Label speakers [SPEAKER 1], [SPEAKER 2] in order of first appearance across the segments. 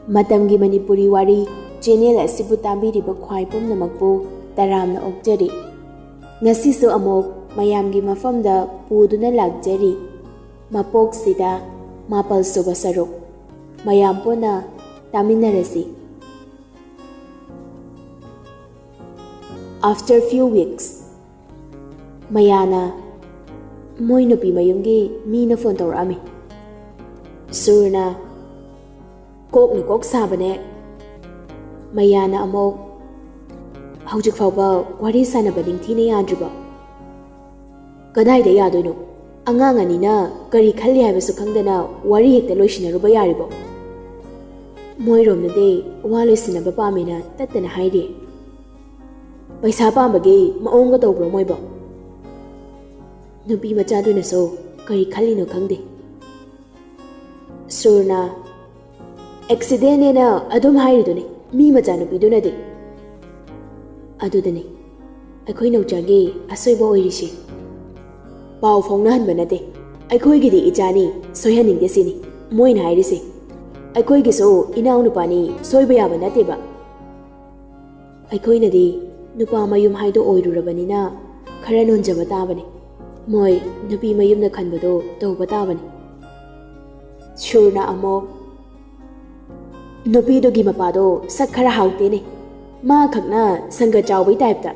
[SPEAKER 1] Matamgi Manipuri Wari channel asibu tambiriba khwai pumnamakpu taramna okjari. Ngasisu amok mayamgi mafamda puduna lagjari. Mapoksida mapal suba saruk. Mayam puna taminarasi. After few weeks, Mayana moy nupi mayumgi mina phone tawrami. Surna kok ni kok sabane. Mayana amok hawjik fawba wari sanaba ningthina yadriba. Kadai da yadoino angang anina kari khalli haibasu khangdana wari hekta loisinaruba yaribo. Moy romnade wa loisinaba pamena tattana hairi. Paisa pambagi maonga tawbro moibo. Nupi machaduna so kari khalli no khangde. Surna accident ena adum hairidune mi macha nupiduna de. Adudane akhoi Nungcthoi asoiba oirisi. Pau phongna hanba nate. Akhoi gidi ichani soihaningde sini. Moina hairisi. Akhoi giso inaw nupani soiba yaba nate ba. Akhoi nadi nupa mayum haido oirurabanina khara nonjaba tabane. Moi nupi mayum na khanbado tawba tabane. Surna amok nupi dogi mapado sak khara hautene. Ma khakna sanga chawbai type ta.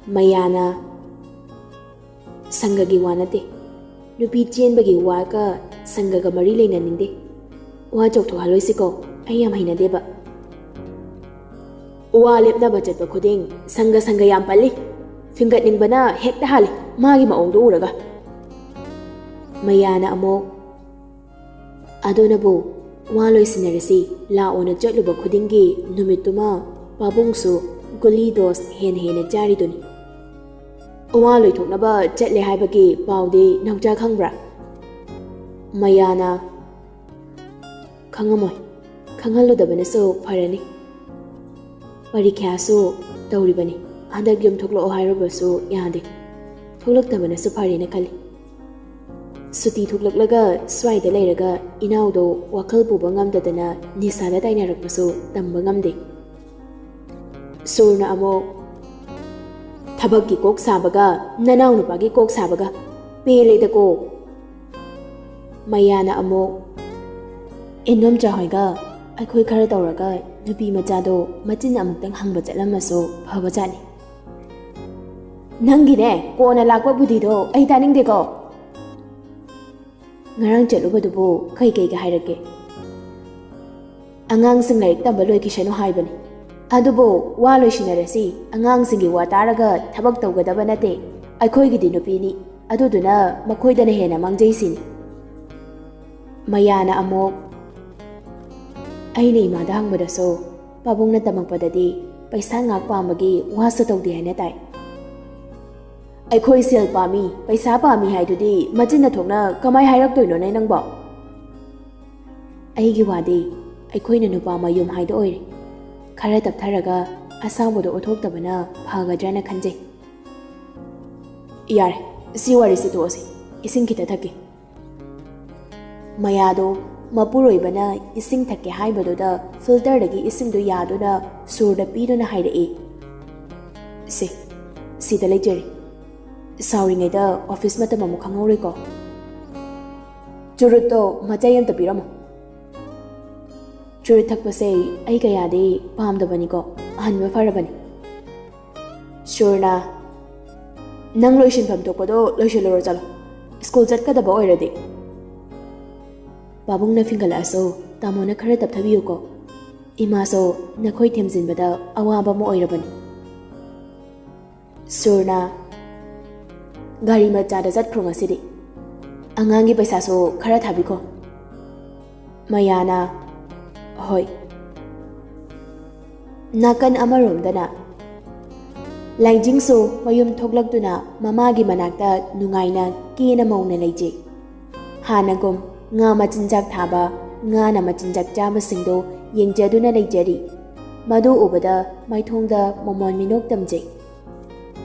[SPEAKER 1] Mayana sanga gi wanate. Nupi chenbagi wa ka sanga ga mari leina ninde. Wa choktho haloisiko ayam haina deba. Wa lepna budget ba khuding sanga yam pali. Fingat ning bana hekta hali magi maong do uraga. Mayana amok adonabu waloi sinarisi la ona chatluba khudingi numituma pabungsu guli dos hena jari duni. Waloi thoknaba chatle haibagi pawde Nungcthoi khangbra. Mayana khangamoy khanghaludabana so pharani. Parikyasu tawribani handak yum thoklo hairobasu yade. Thoklaktabana su pharina khali. Suti thuklaklaga swaida leiraga inawdo wakhal puba ngamdadana nisada tainarakpasu tamba ngamde. Surna amok thabakki kok sabaga nanaw nupagi kok sabaga peleda ko. Mayana amok Nungcthoi hoiga akhoi khara tawraga nupi machado machin amtang hangba chatlamaso phaba chani. Nangine kona lakwa budido ai taningde ko. Ngarang chatlubadubu kai ga hairake. Angang sing laik tamba loi kisano haibani. Adubo wa loisinarasi angang singi wa taraga thabak tawgadaba nate. Akhoi gidi nupini aduduna makhoidana hena mangjaisin. Mayana amok aina imada hangbadaso pabungna tamangpadadi paisa ngak pamagi wasa tawdi haina tai. Akhoi sel pami paisa pami haidudi machinna thokna kamai hairaktoino nai nangba. Aigi wadi akhoi nupa mayum haido oire. Khara taptharaga asangbodo othoktabana phagadrana khanjai. Yare si wari si tosi ising kita thake. Mayado mapuroibana ising thake haibadoda filter dagi ising do yadona surda pidona hairei. Si da lejeri. Sorry ngaida office mata mamu khangori ko. Churutto machayam tapiramo. Churut thakpase ai kaya de pamdabani ko hanba farabani. Surna nang loishin pham tokpado loisiloro chalo. School chatkadaba oiradi. Babungna fingala aso tamona khara tapthabiyo ko. Imaso nakhoi themjinbada awaba mo oirabani. Surna gari machada jatkhro ngasidi. Angangi paisa so khara thabiko. Mayana hoi. Nakan amaromdana lainjing so mayum thoklakduna mamagi manakta nungaina kena mauna leije. Hanagum nga machinjak thaba nga na machinjak chaba singdo yengjaduna leijari. Madu ubada maithongda momon minok tamje.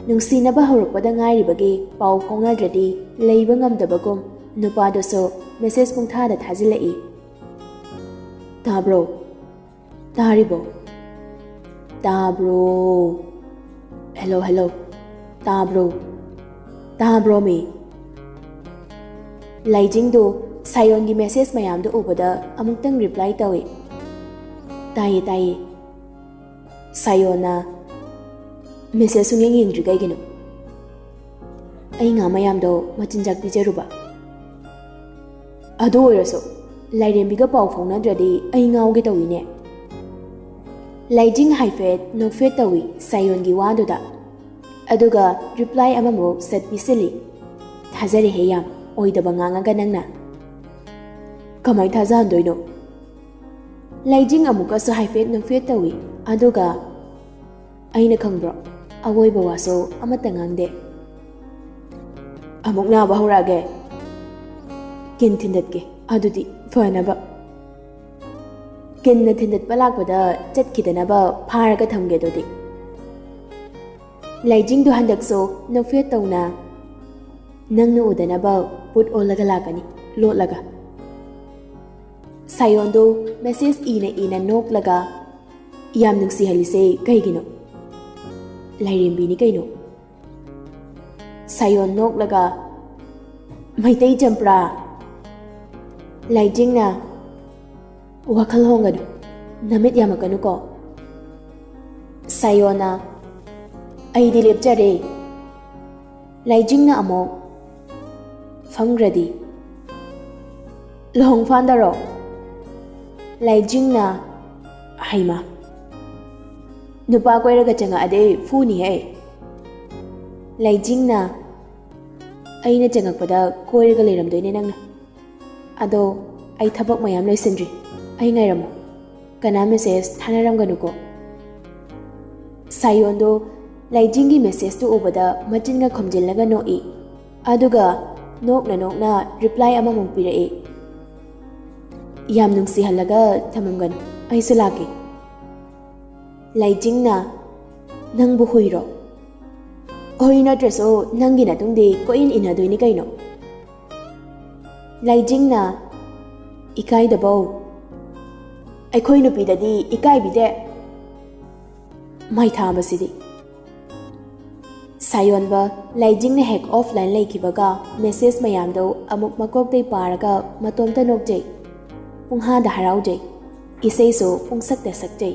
[SPEAKER 1] Nungsinaba haurakpada ngairibagi pau phongnadradi leiba ngamdabagum nupadaso message pungthada thajilai. ꯇꯥꯕ꯭ꯔꯣ? ꯇꯥꯔꯤꯕꯣ? ꯇꯥꯕ꯭ꯔꯣ? Hello hello, ꯇꯥꯕ꯭ꯔꯣ? ꯇꯥꯕ꯭ꯔꯣ ꯃꯤ? ꯂꯥꯏꯖꯤꯡꯗꯣ ꯁꯥꯌꯣꯟꯒꯤ message ꯃꯌꯥꯝꯗꯣ ꯎꯕꯗ ꯑꯃꯨꯛꯇꯪ reply ꯇꯧꯏ꯫ ꯇꯥꯏꯌꯦ ꯇꯥꯏꯌꯦ꯫ ꯁꯥꯌꯣꯟꯅ ꯃꯦꯁꯦꯖ ꯁꯨꯡꯌꯦꯡ ꯌꯦꯡꯗ꯭ꯔꯤ ꯀꯩꯒꯤꯅꯣ? ꯑꯩ ꯉꯥ ꯃꯌꯥꯝꯗꯣ ꯃꯆꯤꯟꯖꯥꯛ ꯄꯤꯖꯔꯨꯕ꯫ ꯑꯗꯨ ꯑꯣꯏꯔꯁꯨ ꯂꯥꯏꯔꯦꯝꯕꯤꯒ ꯄꯥꯎ ꯐꯥꯎꯅꯗ꯭ꯔꯗꯤ ꯑꯩ ꯉꯥꯎꯒꯦ ꯇꯧꯏꯅꯦ꯫ ꯂꯥꯏꯖꯤꯡ ꯍꯥꯏꯐꯦꯠ ꯅꯣꯛꯐꯦꯠ ꯇꯧꯏ ꯁꯥꯌꯣꯟꯒꯤ ꯋꯥꯗꯨꯗ, ꯑꯗꯨꯒ ꯔꯤꯄ꯭ꯂꯥꯏ ꯑꯃꯃꯨꯛ ꯁꯠ ꯄꯤꯁꯤꯜꯂꯤ꯫ ꯊꯥꯖꯔꯦꯍꯦ ꯌꯥꯝ ꯑꯣꯏꯗꯕ ꯉꯥꯡꯉꯒ ꯅꯪꯅ꯫ ꯀꯃꯥꯏ ꯊꯥꯖꯍꯟꯗꯣꯏꯅꯣ? ꯂꯥꯏꯖꯤꯡ ꯑꯃꯨꯛꯀꯁꯨ ꯍꯥꯏꯐꯦꯠ ꯅꯣꯛꯐꯦꯠ ꯇꯧꯏ, ꯑꯗꯨꯒ ꯑꯩꯅ ꯈꯪꯕ꯭ꯔꯣ, ꯑꯋꯣꯏꯕ ꯋꯥꯁꯨ ꯑꯃꯠꯇ ꯉꯥꯡꯗꯦ꯫ ꯑꯃꯨꯛ ꯅꯥꯕ ꯍꯧꯔꯛꯑꯒꯦ? ꯀꯤꯟ ꯊꯤꯟꯗꯠꯀꯦ ꯑꯗꯨꯗꯤ ꯐꯅꯕ꯫ ꯀꯤꯟꯅ ꯊꯤꯟꯗꯠꯄ ꯂꯥꯛꯄꯗ ꯆꯠꯈꯤꯗꯅꯕ ꯐꯥꯔꯒ ꯊꯝꯒꯦ ꯑꯗꯨꯗꯤ꯫ ꯂꯥꯏꯖꯤꯡꯗꯣ ꯍꯟꯗꯛꯁꯨ ꯅꯣꯛꯐꯦꯠ ꯇꯧꯅ ꯅꯪꯅ ꯎꯗꯅꯕ ꯄꯨꯠ ꯑꯣꯜꯂꯒ ꯂꯥꯛꯀꯅꯤ ꯂꯣꯠꯂꯒ꯫ ꯁꯥꯌꯣꯟꯗꯣ ꯃꯦꯁꯦꯖ ꯏꯅ ꯏꯅ ꯅꯣꯛꯂꯒ ꯌꯥꯝ ꯅꯨꯡꯁꯤꯍꯜꯂꯤꯁꯦ ꯀꯩꯒꯤꯅꯣ? ꯂꯥꯏꯔꯦꯝꯕꯤꯅꯤ ꯀꯩꯅꯣ꯫ ꯁꯥꯌꯣꯟ ꯅꯣꯛꯂꯒ ꯃꯩꯇꯩ ꯆꯝꯄ꯭ꯔꯥ꯫ ꯂꯥꯏꯖꯤꯡꯅ ꯋꯥꯈꯜ ꯍꯣꯡꯒꯅꯨ, ꯅꯃꯤꯠ ꯌꯥꯝꯃꯛꯀꯅꯨꯀꯣ꯫ ꯁꯥꯌꯣꯟꯅ ꯑꯩꯗꯤ ꯂꯦꯞꯆꯔꯦ꯫ ꯂꯥꯏꯖꯤꯡꯅ ꯑꯃꯨꯛ ꯐꯝꯈ꯭ꯔꯗꯤ ꯂꯨꯍꯣꯡꯐꯥꯟꯗꯔꯣ? ꯂꯥꯏꯖꯤꯡꯅ ꯍꯩꯃꯥ, ꯅꯨꯄꯥ ꯀꯣꯏꯔꯒ ꯆꯪꯉꯛꯑꯗꯤ ꯐꯨꯅꯤꯍꯦ꯫ ꯂꯥꯏꯖꯤꯡꯅ ꯑꯩꯅ ꯆꯪꯉꯛꯄꯗ ꯀꯣꯏꯔꯒ ꯂꯩꯔꯝꯗꯣꯏꯅꯦ ꯅꯪꯅ꯫ ꯑꯗꯣ ꯑꯩ ꯊꯕꯛ ꯃꯌꯥꯝ ꯂꯣꯏꯁꯤꯟꯗ꯭ꯔꯤ, ꯑꯩ ꯉꯥꯏꯔꯝꯃꯣ, ꯀꯅꯥ ꯃꯦꯁꯦꯖ ꯊꯥꯅꯔꯝꯒꯅꯨꯀꯣ꯫ ꯁꯥꯌꯣꯟꯗꯣ ꯂꯥꯏꯖꯤꯡꯒꯤ ꯃꯦꯁꯦꯖꯇꯨ ꯎꯕꯗ ꯃꯆꯤꯟꯒ ꯈꯨꯝꯖꯤꯜꯂꯒ ꯅꯣꯛꯏ, ꯑꯗꯨꯒ ꯅꯣꯛꯅ ꯅꯣꯛꯅ ꯔꯤꯄ꯭ꯂꯥꯏ ꯑꯃꯃꯨꯛ ꯄꯤꯔꯛꯏ꯫ ꯌꯥꯝ ꯅꯨꯡꯁꯤꯍꯜꯂꯒ ꯊꯝꯃꯝꯒꯅꯨ, ꯑꯩꯁꯨ ꯂꯥꯛꯀꯦ꯫ ꯂꯥꯏꯖꯤꯡꯅ ꯅꯪꯕꯨ ꯍꯨꯏꯔꯣ? ꯍꯨꯏ ꯅꯠꯇ꯭ꯔꯁꯨ ꯅꯪꯒꯤ ꯅꯇꯨꯡꯗꯤ ꯀꯣꯏꯏꯟ ꯏꯟꯅꯗꯣꯏꯅꯤ ꯀꯩꯅꯣ꯫ ꯂꯥꯏꯖꯤꯡꯅ ꯏꯀꯥꯏꯗꯕꯧ, ꯑꯩꯈꯣꯏ ꯅꯨꯄꯤꯗꯗꯤ ꯏꯀꯥꯏꯕꯤꯗꯦ꯫ ꯃꯥꯏ ꯊꯥꯕꯁꯤꯗꯤ꯫ ꯁꯥꯌꯣꯟꯕ ꯂꯥꯏꯖꯤꯡꯅ ꯍꯦꯛ ꯑꯣꯐꯂꯥꯏꯟ ꯂꯩꯈꯤꯕꯒ ꯃꯦꯁꯦꯖ ꯃꯌꯥꯝꯗꯣ ꯑꯃꯨꯛ ꯃꯀꯣꯛꯇꯩ ꯄꯥꯔꯒ ꯃꯇꯣꯝꯇ ꯅꯣꯛꯆꯩ, ꯄꯨꯡꯍꯥꯗ ꯍꯔꯥꯎꯖꯩ, ꯏꯁꯩꯁꯨ ꯄꯨꯡꯁꯛꯇ ꯁꯛꯆꯩ꯫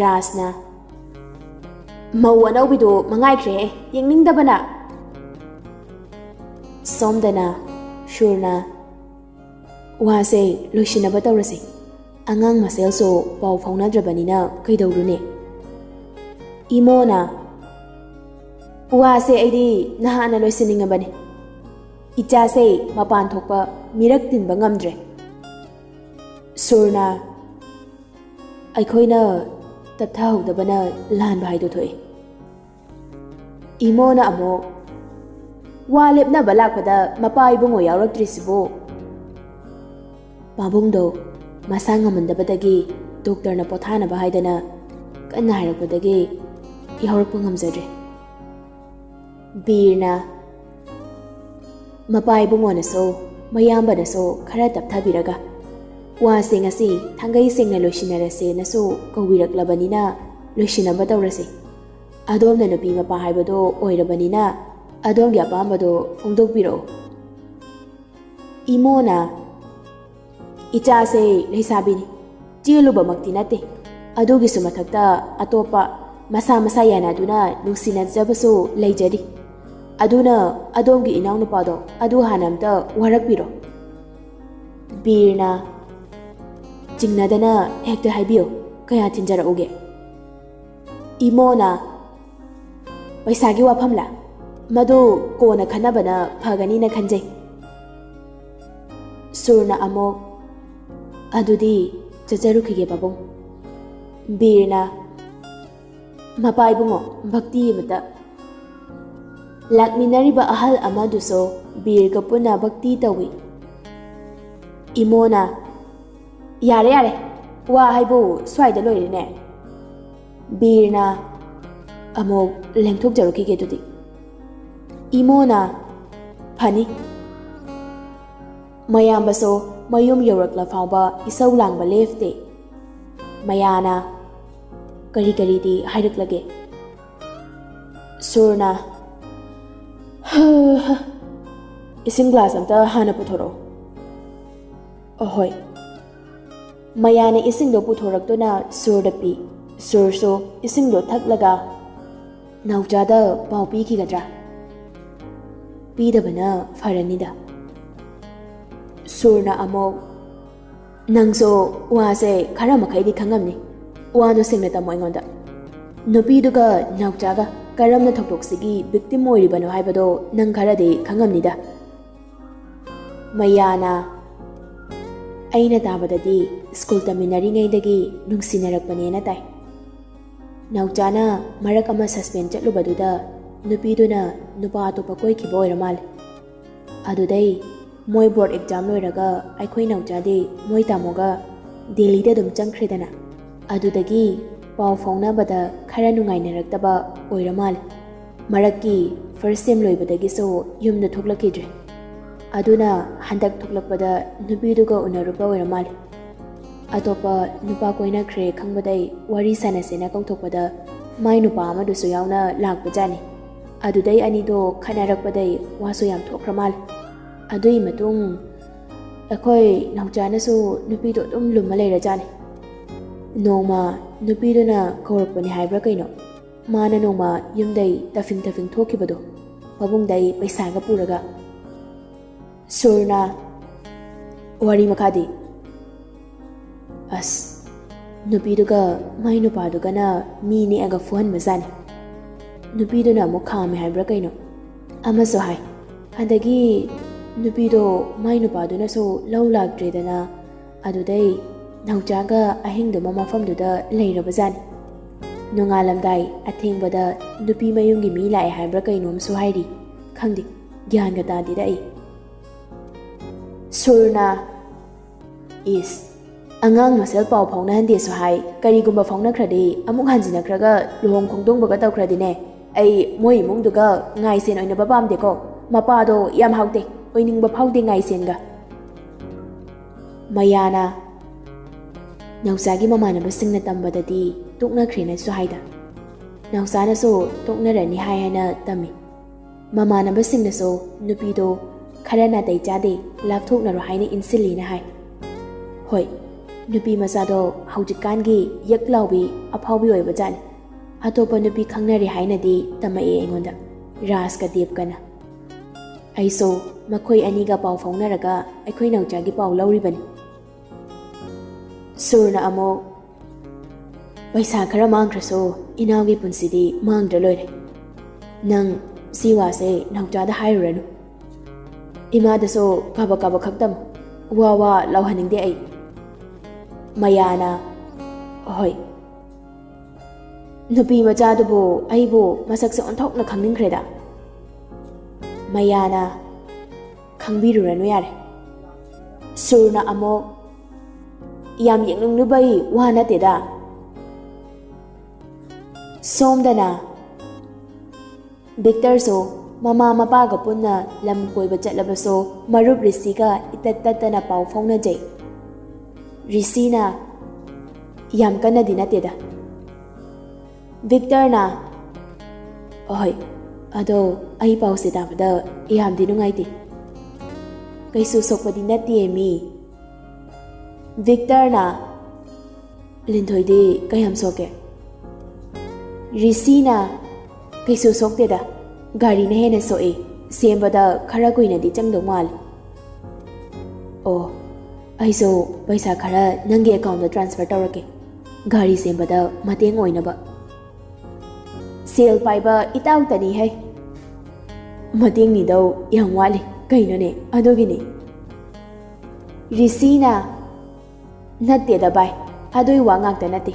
[SPEAKER 1] ꯔꯥꯖꯅ ꯃꯧ ꯑꯅꯧꯕꯤꯗꯨ ꯃꯉꯥꯏꯈ꯭ꯔꯦꯍꯦ, ꯌꯦꯡꯅꯤꯡꯗꯕꯅ꯫ ꯁꯣꯝꯗꯅ ꯁꯨꯔꯅ ꯋꯥꯁꯦ ꯂꯣꯏꯁꯤꯟꯅꯕ ꯇꯧꯔꯁꯤ, ꯑꯉꯥꯡ ꯃꯁꯦꯜꯁꯨ ꯄꯥꯎ ꯐꯥꯎꯅꯗ꯭ꯔꯕꯅꯤꯅ ꯀꯩꯗꯧꯔꯨꯅꯤ꯫ ꯏꯃꯣꯅ ꯋꯥꯁꯦ ꯑꯩꯗꯤ ꯅꯍꯥꯟꯅ ꯂꯣꯏꯁꯤꯟꯅꯤꯡꯉꯕꯅꯤ, ꯏꯆꯥꯁꯦ ꯃꯄꯥꯟ ꯊꯣꯛꯄ ꯃꯤꯔꯛ ꯇꯤꯟꯕ ꯉꯝꯗ꯭ꯔꯦ꯫ ꯁꯨꯔꯅ ꯑꯩꯈꯣꯏꯅ ꯇꯞꯊꯍꯧꯗꯕꯅ ꯂꯥꯟꯕ ꯍꯥꯏꯗꯣ ꯊꯣꯛꯏ꯫ ꯏꯃꯣꯅ ꯑꯃꯨꯛ ꯋꯥ ꯂꯦꯞꯅꯕ ꯂꯥꯛꯄꯗ ꯃꯄꯥ ꯏꯕꯨꯡꯉꯣ ꯌꯥꯎꯔꯛꯇ꯭ꯔꯤꯁꯤꯕꯨ? ꯄꯥꯕꯨꯡꯗꯣ ꯃꯁꯥ ꯉꯝꯃꯟꯗꯕꯗꯒꯤ ꯗꯣꯛꯇꯔꯅ ꯄꯣꯊꯥꯅꯕ ꯍꯥꯏꯗꯅ ꯀꯟꯅ ꯍꯥꯏꯔꯛꯄꯗꯒꯤ ꯌꯥꯎꯔꯛꯄ ꯉꯝꯖꯗ꯭ꯔꯦ꯫ ꯕꯤꯔꯅ ꯃꯄꯥ ꯏꯕꯨꯡꯉꯣꯅꯁꯨ ꯃꯌꯥꯝꯕꯅꯁꯨ ꯈꯔ ꯇꯞꯊꯕꯤꯔꯒ ꯋꯥꯁꯦ ꯉꯁꯤ ꯊꯥꯡꯒꯩ ꯁꯦꯡꯅ ꯂꯣꯏꯁꯤꯟꯅꯔꯁꯦꯅꯁꯨ ꯀꯧꯕꯤꯔꯛꯂꯕꯅꯤꯅ ꯂꯣꯏꯁꯤꯟꯅꯕ ꯇꯧꯔꯁꯤ꯫ ꯑꯗꯣꯝꯅ ꯅꯨꯄꯤ ꯃꯄꯥ ꯍꯥꯏꯕꯗꯣ ꯑꯣꯏꯔꯕꯅꯤꯅ ꯑꯗꯣꯝꯒꯤ ꯑꯄꯥꯝꯕꯗꯣ ꯐꯣꯡꯗꯣꯛꯄꯤꯔꯛꯑꯣ꯫ ꯏꯃꯣꯅ ꯏꯆꯥꯁꯦ ꯂꯩꯁꯥꯕꯤꯅꯤ, ꯆꯦꯜꯂꯨꯕꯃꯛꯇꯤ ꯅꯠꯇꯦ, ꯑꯗꯨꯒꯤꯁꯨ ꯃꯊꯛꯇ ꯑꯇꯣꯞꯄ ꯃꯁꯥ ꯃꯁꯥ ꯌꯥꯅꯗꯨꯅ ꯅꯨꯡꯁꯤꯅꯖꯕꯁꯨ ꯂꯩꯖꯔꯤ, ꯑꯗꯨꯅ ꯑꯗꯣꯝꯒꯤ ꯏꯅꯥꯎꯅꯨꯄꯥꯗꯣ ꯑꯗꯨ ꯍꯥꯟꯅ ꯑꯝꯇ ꯋꯥꯔꯛꯄꯤꯔꯣ꯫ ꯕꯤꯔꯅ ꯆꯤꯡꯅꯗꯅ ꯍꯦꯛꯇ ꯍꯥꯏꯕꯤꯌꯨ, ꯀꯌꯥ ꯊꯤꯟꯖꯔꯛꯎꯒꯦ? ꯏꯃꯣꯅ ꯄꯩꯁꯥꯒꯤ ꯋꯥꯐꯝꯂꯥ? ꯃꯗꯨ ꯀꯣꯟꯅ ꯈꯟꯅꯕꯅ ꯐꯒꯅꯤꯅ ꯈꯟꯖꯩ꯫ ꯁꯨꯔꯅ ꯑꯃꯨꯛ ꯑꯗꯨꯗꯤ ꯆꯠꯆꯔꯨꯈꯤꯒꯦ ꯄꯥꯕꯨꯡ꯫ ꯕꯤꯔꯅ ꯃꯄꯥ ꯏꯕꯨꯡꯉꯣ ꯚꯛꯇꯤ ꯑꯃꯇ꯫ ꯂꯥꯛꯃꯤꯟꯅꯔꯤꯕ ꯑꯍꯜ ꯑꯃꯗꯨꯁꯨ ꯕꯤꯔꯒ ꯄꯨꯟꯅ ꯚꯛꯇꯤ ꯇꯧꯏ꯫ ꯏꯃꯣꯅ ꯌꯥꯔꯦ ꯌꯥꯔꯦ, ꯋꯥ ꯍꯥꯏꯕꯨ ꯁ꯭ꯋꯥꯏꯗ ꯂꯣꯏꯔꯦꯅꯦ꯫ ꯕꯤꯔꯅ ꯑꯃꯨꯛ ꯂꯦꯡꯊꯣꯛꯆꯔꯨꯈꯤꯒꯦ ꯑꯗꯨꯗꯤ꯫ ꯏꯃꯣꯅ ꯐꯅꯤ꯫ ꯃꯌꯥꯝꯕꯁꯨ mayum yaurakla fauba isau langba lefte. Mayana kari kari di hairuklage. Surna ising glass amta hana puthoro. Ahoy. Mayana ising do puthoraktuna surda pi. Surso ising do thaklaga Nungcthoi pau pikigadra. Pidabana faranida. Surna amok nangso wase khara makai di khangamni. Wano singna tamo ingonda. Nupiduga Nungcthoi karamna thoktoksigi victim oiribano haibado nang khara de khangamnida. Mayana aina tabadadi school taminari ngaidagi nungsinarapane tai. Nungcthoi marak ama suspend chatlubaduda nupiduna nupa atopa koikiba oiramal. Adudai moi board exam loiraga aikhoi Nungcthoi moi tamoga Delhi da dum changkhredana. Adudagi pau faunabada khara nungainaraktaba oiramal. Marakki first sem loibadagi so yumna thoklakidre. Aduna handak thoklakpada nupiduga unarupa oiramal. Atopa nupa koina khre khangbadai wari sanasena kautokpada mai nupa amadusu yauna lakpajani. Adudai anido khanarakpadai waso yam thokramal. Adui matung akhoi Nungcthoi nasu nupido dum lumma leirajani. Nongma nupiduna kaurakpani haibra kaino. Mana nongma yumdai tafing thokibado. Pabungdai paisaga puraga. Surna wari makadi. As nupiduga mai nupadugana mi ni aga fuhan bazani. Nupiduna mukhame haibra kaino. Amaso hai. Adagi nupido mai nupaduna so lau lagdredana adudai Nungcthoi ahingdu mamafamduda leirabazani. Nongalamdai athengbada nupi mayumgi mi lai haibra kainom su hairi. Khangdi gyanga tadi dai. Surna is angang masel pau phawna hande su hai karigumba phawna khradi amuk hanjina khraga lohong khongdong baga taw khradine ai moi mungduga ngai sen oina babam deko mapa do yam haude oining ba phaude ngai senga. Mayana Nungcthoi mamanaba singna tambadadi tokna khrena su haida. Nungcthoi so tokna rani hai hana tami. Mamanaba singna so nupido kharana dai jade lapthokna ro haina insilina hai. Hoi nupi masado haujikangi yaklaubi aphaubi oiba jani. Atopa nupi khangnari hainadi tamae engonda Ras ka deep kana. Aiso makhoi aniga pau faunaraga aikhoi Nungcthoi pau lauribani. Surna amo paisa khara mangkhraso inawgi punsidi mangdra loire. Nang siwase Nungcthoi da hairuranu. Ima da so kaba khaktam wa lauhaningde ai. Mayana hoi nupi machadubo aibo masakse onthokna khangningkhreda. Mayana khangbiruranu yare. Surna amo yam yengnung nubai wana teda. Somdana Victor so mama mapaga punna lam koiba chatlabaso marup risiga itattatana pau fauna jai. Risina yam kana dina teda. Victor na oi ado ai pau se tabada yam dinungai ti. Kaisu sokpadi nati mi. Victor na Ningthoi de kayam soke. Risina kaisu sokte da gari na hena soe sembada khara koina di changdo mal. Oh aiso paisa khara nangi account da transfer tawrake. Gari sembada mateng oina ba. Sale paiba itaw tani hai. Mateng ni daw yang wali kaino ne adogini. Risina Natte da bai adoi wa ngak ta nate.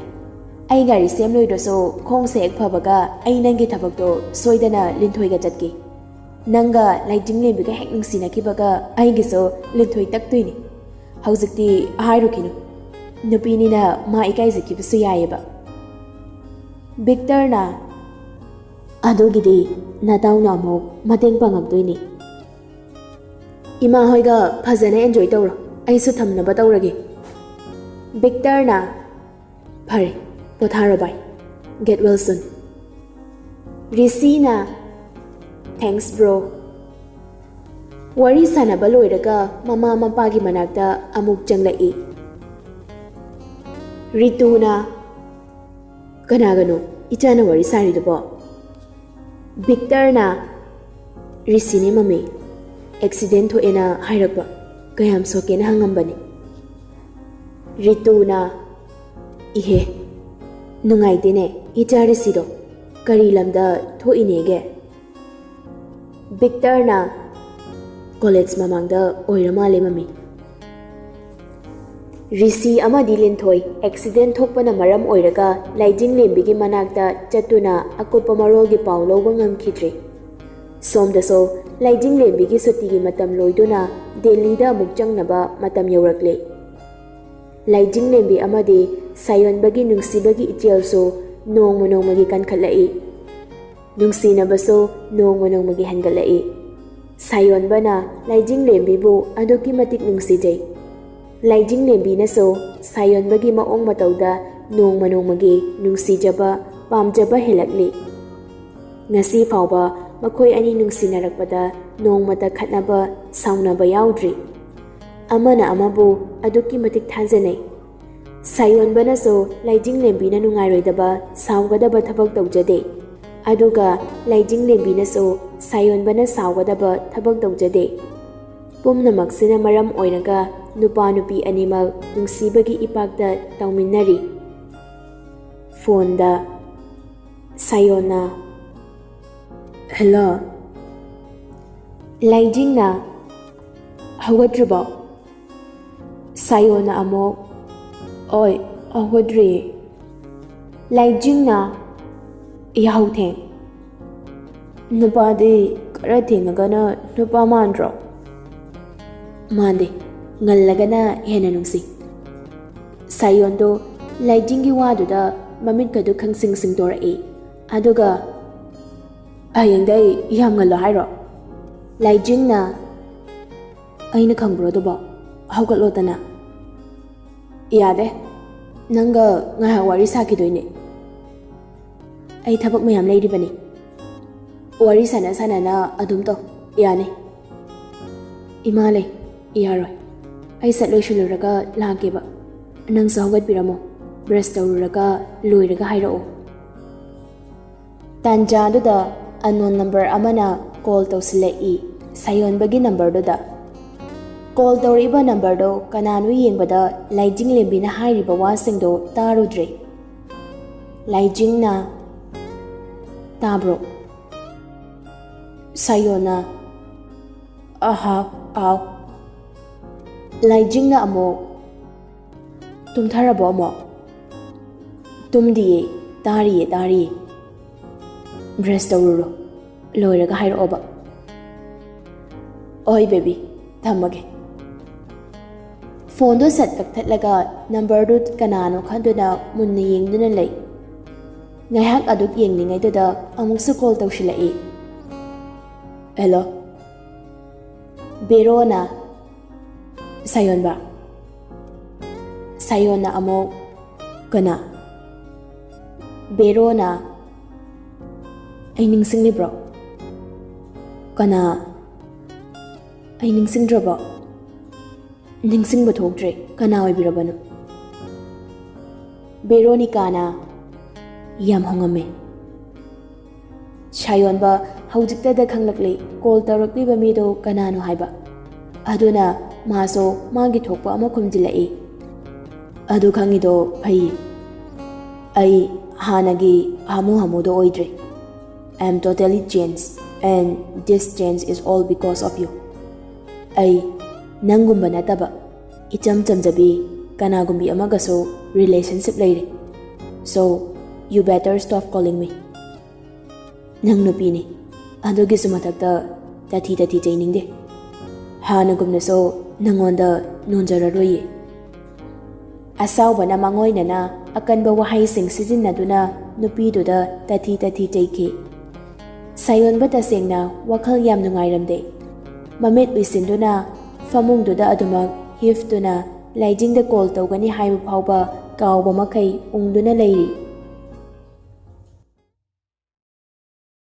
[SPEAKER 1] Ai gari sem loi so khong se ek phabaga ai nangi thabak to soidana Ningthoi ga chatki. Nanga lighting le biga hek ningsina ki baga ai gi so Ningthoi tak tuini. Haujikti hairu kinu. Nupini na ma ikai ziki bisu yayeba. Victor na adogidi nataw na mo mateng pangak tuini. Ima hoiga phajana enjoy tawro. ꯑꯩꯁꯨ ꯊꯝꯅꯕ ꯇꯧꯔꯒꯦ. ꯚꯤꯛꯇꯔꯅ ꯐꯔꯦ ꯄꯣꯊꯥꯔꯣ ꯕꯥꯏ. Get well soon. ꯔꯤꯁꯤꯅ Thanks bro. ꯋꯥꯔꯤ ꯁꯥꯟꯅꯕ ꯂꯣꯏꯔꯒ ꯃꯃꯥ ꯃꯄꯥꯒꯤ ꯃꯅꯥꯛꯇ ꯑꯃꯨꯛ ꯆꯪꯂꯛꯏ. ꯔꯤꯇꯨꯅ ꯀꯅꯥꯒꯅꯣ ꯏꯆꯥꯅ ꯋꯥꯔꯤ ꯁꯥꯔꯤꯗꯨꯕꯣ? ꯚꯤꯛꯇꯔꯅ ꯔꯤꯁꯤꯅꯦ ꯃꯃꯤ. ꯑꯦꯛꯁꯤꯗꯦꯟ ꯊꯣꯛꯑꯦꯅ ꯍꯥꯏꯔꯛꯄ. ꯀꯌꯥꯝ ꯁꯣꯛꯀꯦꯅ ꯍꯪꯉꯝꯕꯅꯤ. ꯔꯤꯇꯨꯅ ꯏꯍꯦ ꯅꯨꯡꯉꯥꯏꯇꯦꯅꯦ ꯏꯆꯥ ꯔꯤꯁꯤꯗꯣ. ꯀꯔꯤ ꯂꯝꯗ ꯊꯣꯛꯏꯅꯦꯒꯦ? ꯚꯤꯛꯇꯔꯅ ꯀꯣꯂꯦꯖ ꯃꯃꯥꯡꯗ ꯑꯣꯏꯔ ꯃꯥꯜꯂꯦ ꯃꯃꯤ. ꯔꯤꯁꯤ ꯑꯃꯗꯤ ꯂꯤꯟꯊꯣꯏ ꯑꯦꯛꯁꯤꯗꯦꯟ ꯊꯣꯛꯄꯅ ꯃꯔꯝ ꯑꯣꯏꯔꯒ ꯂꯥꯏꯖꯤꯡꯂꯦꯝꯕꯤꯒꯤ ꯃꯅꯥꯛꯇ ꯆꯠꯇꯨꯅ ꯑꯀꯨꯞꯄ ꯃꯔꯣꯜꯒꯤ ꯄꯥꯎ ꯂꯧꯕ ꯉꯝꯈꯤꯗ꯭ꯔꯦ. ꯁꯣꯝꯗꯁꯨ ꯂꯥꯏꯖꯤꯡꯂꯦꯝꯕꯤꯒꯤ ꯁꯨꯇꯤꯒꯤ ꯃꯇꯝ ꯂꯣꯏꯗꯨꯅ ꯗꯦꯜꯂꯤꯗ ꯑꯃꯨꯛ ꯆꯪꯅꯕ ꯃꯇꯝ ꯌꯧꯔꯛꯂꯦ. ꯂꯥꯏꯖꯤꯡꯂꯦꯝꯕꯤ ꯑꯃꯗꯤ ꯁꯥꯌꯣꯟꯕꯒꯤ ꯅꯨꯡꯁꯤꯕꯒꯤ ꯏꯆꯦꯜꯁꯨ ꯅꯣꯡꯃ ꯅꯣꯡꯃꯒꯤ ꯀꯟꯈꯠꯂꯛꯏ. ꯅꯨꯡꯁꯤꯅꯕꯁꯨ ꯅꯣꯡꯃ ꯅꯣꯡꯃꯒꯤ ꯍꯦꯟꯒꯠꯂꯛꯏ. ꯁꯥꯌꯣꯟꯕꯅ ꯂꯥꯏꯖꯤꯡꯂꯦꯝꯕꯤꯕꯨ ꯑꯗꯨꯛꯀꯤ ꯃꯇꯤꯛ ꯅꯨꯡꯁꯤꯖꯩ. ꯂꯥꯏꯖꯤꯡꯂꯦꯝꯕꯤꯅꯁꯨ ꯁꯥꯌꯣꯟꯕꯒꯤ ꯃꯑꯣꯡ ꯃꯇꯧꯗ ꯅꯣꯡꯃ ꯅꯣꯡꯃꯒꯤ ꯅꯨꯡꯁꯤꯖꯕ ꯄꯥꯝꯖꯕ ꯍꯦꯜꯂꯛꯂꯤ. ꯉꯁꯤ ꯐꯥꯎꯕ ꯃꯈꯣꯏ ꯑꯅꯤ ꯅꯨꯡꯁꯤꯅꯔꯛꯄꯗ ꯅꯣꯡꯃꯇ ꯈꯠꯅꯕ ꯁꯥꯎꯅꯕ ꯌꯥꯎꯗ꯭ꯔꯤ. ꯑꯃꯅ ꯑꯃꯕꯨ ꯑꯗꯨꯛꯀꯤ ꯃꯇꯤꯛ ꯊꯥꯖꯅꯩ. ꯁꯥꯌꯣꯟꯕꯅꯁꯨ ꯂꯥꯏꯖꯤꯡꯂꯦꯝꯕꯤꯅ ꯅꯨꯡꯉꯥꯏꯔꯣꯏꯗꯕ ꯁꯥꯎꯒꯗꯕ ꯊꯕꯛ ꯇꯧꯖꯗꯦ. ꯑꯗꯨꯒ ꯂꯥꯏꯖꯤꯡꯂꯦꯝꯕꯤꯅꯁꯨ ꯁꯥꯌꯣꯟꯕꯅ ꯁꯥꯎꯒꯗꯕ ꯊꯕꯛ ꯇꯧꯖꯗꯦ. ꯄꯨꯝꯅꯃꯛꯁꯤꯅ ꯃꯔꯝ ꯑꯣꯏꯔꯒ ꯅꯨꯄꯥ ꯅꯨꯄꯤ ꯑꯅꯤꯃꯛ ꯅꯨꯡꯁꯤꯕꯒꯤ ꯏꯄꯥꯛꯇ ꯇꯧꯃꯤꯟꯅꯔꯤ. ꯐꯣꯟꯗ ꯁꯥꯌꯣꯟꯅ ꯍꯦꯜꯂꯣ. ꯂꯥꯏꯖꯤꯡꯅ ꯍꯧꯒꯠꯇ꯭ꯔꯤꯕꯣ? ꯁꯥꯌꯣꯟꯅ ꯑꯃꯨꯛ ꯑꯣꯏ ꯍꯧꯒꯠꯇ꯭ꯔꯤꯌꯦ. ꯂꯥꯏꯖꯤꯡꯅ ꯌꯥꯍꯧ ꯊꯦꯡ. ꯅꯨꯄꯥꯗꯤ ꯈꯔ ꯊꯦꯡꯉꯒꯅ ꯅꯨꯄꯥ ꯃꯥꯟꯗ꯭ꯔꯣ? ꯃꯥꯟꯗꯦ ꯉꯜꯂꯒꯅ ꯍꯦꯟꯅ ꯅꯨꯡꯁꯤ. ꯁꯥꯌꯣꯟꯗꯣ ꯂꯥꯏꯖꯤꯡꯒꯤ ꯋꯥꯗꯨꯗ ꯃꯃꯤꯠꯀꯗꯨ ꯈꯪꯁꯤꯡ ꯁꯤꯡꯗꯣꯔꯛꯏ. ꯑꯗꯨꯒ ꯍꯌꯦꯡꯗꯩ ꯌꯥꯝ ꯉꯜꯂꯣ ꯍꯥꯏꯔꯣ? ꯂꯥꯏꯖꯤꯡꯅ ꯑꯩꯅ ꯈꯪꯕ꯭ꯔꯣ ꯑꯗꯨꯕꯣ? ꯍꯧꯒꯠꯂꯣꯗꯅ. ꯌꯥꯗꯦ ꯅꯪꯒ ꯉꯥꯏꯍꯥꯛ ꯋꯥꯔꯤ ꯁꯥꯈꯤꯗꯣꯏꯅꯦ. ꯑꯩ ꯊꯕꯛ ꯃꯌꯥꯝ ꯂꯩꯔꯤꯕꯅꯤ. ꯋꯥꯔꯤ ꯁꯥꯟꯅ ꯁꯥꯟꯅꯅ ꯑꯗꯨꯝ ꯇꯧ. ꯌꯥꯅꯤ. ꯏꯃꯥ ꯂꯩ. ꯌꯥꯔꯣꯏ. ꯑꯩ ꯁꯠ ꯂꯣꯏꯁꯤꯜꯂꯨꯔꯒ ꯂꯥꯛꯀꯦꯕ. ꯅꯪꯁꯨ ꯍꯧꯒꯠꯄꯤꯔꯝꯃꯣ. ꯕ꯭ꯔꯁ ꯇꯧꯔꯨꯔꯒ ꯂꯣꯏꯔꯒ ꯍꯥꯏꯔꯛꯑꯣ. ꯇꯥꯟꯖꯥꯗꯨꯗ ꯑꯟꯅꯣꯟ ꯅꯝꯕꯔ ꯑꯃꯅ ꯀꯣꯜ ꯇꯧꯁꯤꯜꯂꯛꯏ ꯁꯥꯌꯣꯟꯕꯒꯤ ꯅꯝꯕꯔꯗꯨꯗ. ꯀꯣꯜ ꯇꯧꯔꯛꯏꯕ ꯅꯝꯕꯔꯗꯣ ꯀꯅꯥꯅꯣ ꯌꯦꯡꯕꯗ ꯂꯥꯏꯖꯤꯡꯂꯦꯝꯕꯤꯅ ꯍꯥꯏꯔꯤꯕ ꯋꯥꯁꯤꯡꯗꯣ ꯇꯥꯔꯨꯗ꯭ꯔꯦ. ꯂꯥꯏꯖꯤꯡꯅ ꯇꯥꯕ꯭ꯔꯣ? ꯁꯥꯌꯣꯟꯅ ꯑꯥꯎ. ꯂꯥꯏꯖꯤꯡꯅ ꯑꯃꯨꯛ ꯇꯨꯝꯊꯔꯕꯣ ꯑꯃꯨꯛ? ꯇꯨꯝꯗꯤꯌꯦ. ꯇꯥꯔꯤꯌꯦ. ꯕ꯭ꯔꯁ ꯇꯧꯔꯨꯔꯣ. ꯂꯣꯏꯔꯒ ꯍꯥꯏꯔꯛꯑꯣꯕ. ꯍꯣꯏ ꯕꯦꯕꯤ ꯊꯝꯃꯒꯦ. ꯐꯣꯟꯗꯣ ꯁꯠ ꯀꯛꯊꯠꯂꯒ ꯅꯝꯕꯔꯗꯨ ꯀꯅꯥꯅꯣ ꯈꯟꯗꯨꯅ ꯃꯨꯟꯅ ꯌꯦꯡꯗꯨꯅ ꯂꯩ. ꯉꯥꯏꯍꯥꯛ ꯑꯗꯨꯛ ꯌꯦꯡꯂꯤꯉꯩꯗꯨꯗ ꯑꯃꯨꯛꯁꯨ ꯀꯣꯜ ꯇꯧꯁꯤꯜꯂꯛꯏ. ꯍꯦꯜꯂꯣ. ꯕꯦꯔꯣꯅ ꯁꯥꯌꯣꯟꯕ. ꯁꯥꯌꯣꯟꯅ ꯑꯃꯨꯛ ꯀꯅꯥ? ꯕꯦꯔꯣꯅ ꯑꯩ ꯅꯤꯡꯁꯤꯡꯂꯤꯕ꯭ꯔꯣ? ꯀꯅꯥ? ꯑꯩ ꯅꯤꯡꯁꯤꯡꯗ꯭ꯔꯕꯣ? ꯅꯤꯡꯁꯤꯡꯕ ꯊꯣꯛꯇ꯭ꯔꯦ. ꯀꯅꯥ ꯑꯣꯏꯕꯤꯔꯕꯅꯣ? ꯕꯦꯔꯣꯅꯤꯀꯥꯅ ꯌꯥꯝ ꯍꯣꯡꯉꯝꯃꯦ. ꯁꯥꯌꯣꯟꯕ ꯍꯧꯖꯤꯛꯇꯗ ꯈꯪꯂꯛꯂꯤ ꯀꯣꯜ ꯇꯧꯔꯛꯂꯤꯕ ꯃꯤꯗꯣ ꯀꯅꯥꯅꯣ ꯍꯥꯏꯕ. ꯑꯗꯨꯅ ꯃꯥꯁꯨ ꯃꯥꯒꯤ ꯊꯣꯛꯄ ꯑꯃ ꯈꯨꯝꯖꯤꯜꯂꯛꯏ. ꯑꯗꯨ ꯈꯪꯉꯤꯗꯣ ꯐꯩ. ꯑꯩ ꯍꯥꯟꯅꯒꯤ ꯍꯥꯃꯨꯗꯣ ꯑꯣꯏꯗ꯭ꯔꯦ. I am totally changed and this change is all because of you. ꯑꯩ ꯅꯪꯒꯨꯝꯕ ꯅꯠꯇꯕ ꯏꯆꯝ ꯆꯝꯖꯕꯤ ꯀꯅꯥꯒꯨꯝꯕꯤ ꯑꯃꯒꯁꯨ ꯔꯤꯂꯦꯁꯟꯁꯤꯞ ꯂꯩꯔꯦ. So you better stop calling me. ꯅꯪ ꯅꯨꯄꯤꯅꯤ. ꯑꯗꯨꯒꯤꯁꯨ ꯃꯊꯛꯇ ꯇꯊꯤ ꯆꯩꯅꯤꯡꯗꯦ. ꯍꯥꯟꯅꯒꯨꯝꯅꯁꯨ ꯅꯪꯉꯣꯟꯗ ꯅꯣꯟꯖꯔꯔꯣꯏꯌꯦ. ꯑꯁꯥꯎꯕꯅ ꯃꯉꯣꯏꯅꯅ ꯑꯀꯟꯕ ꯋꯥꯍꯩꯁꯤꯡ ꯁꯤꯖꯤꯟꯅꯗꯨꯅ ꯅꯨꯄꯤꯗꯨꯗ ꯇꯊꯤ ꯆꯩꯈꯤ. ꯁꯥꯌꯣꯟꯕ ꯇꯁꯦꯡꯅ ꯋꯥꯈꯜ ꯌꯥꯝ ꯅꯨꯡꯉꯥꯏꯔꯝꯗꯦ. ꯃꯃꯤꯠ ꯎꯏꯁꯤꯟꯗꯨꯅ ꯐꯃꯨꯡꯗꯨꯗ ꯑꯗꯨꯃꯛ ꯍꯤꯐꯇꯨꯅ ꯂꯥꯏꯖꯤꯡꯗ ꯀꯣꯜ ꯇꯧꯒꯅꯤ ꯍꯥꯏꯕ ꯐꯥꯎꯕ ꯀꯥꯎꯕ ꯃꯈꯩ ꯎꯪꯗꯨꯅ ꯂꯩꯔꯤ꯫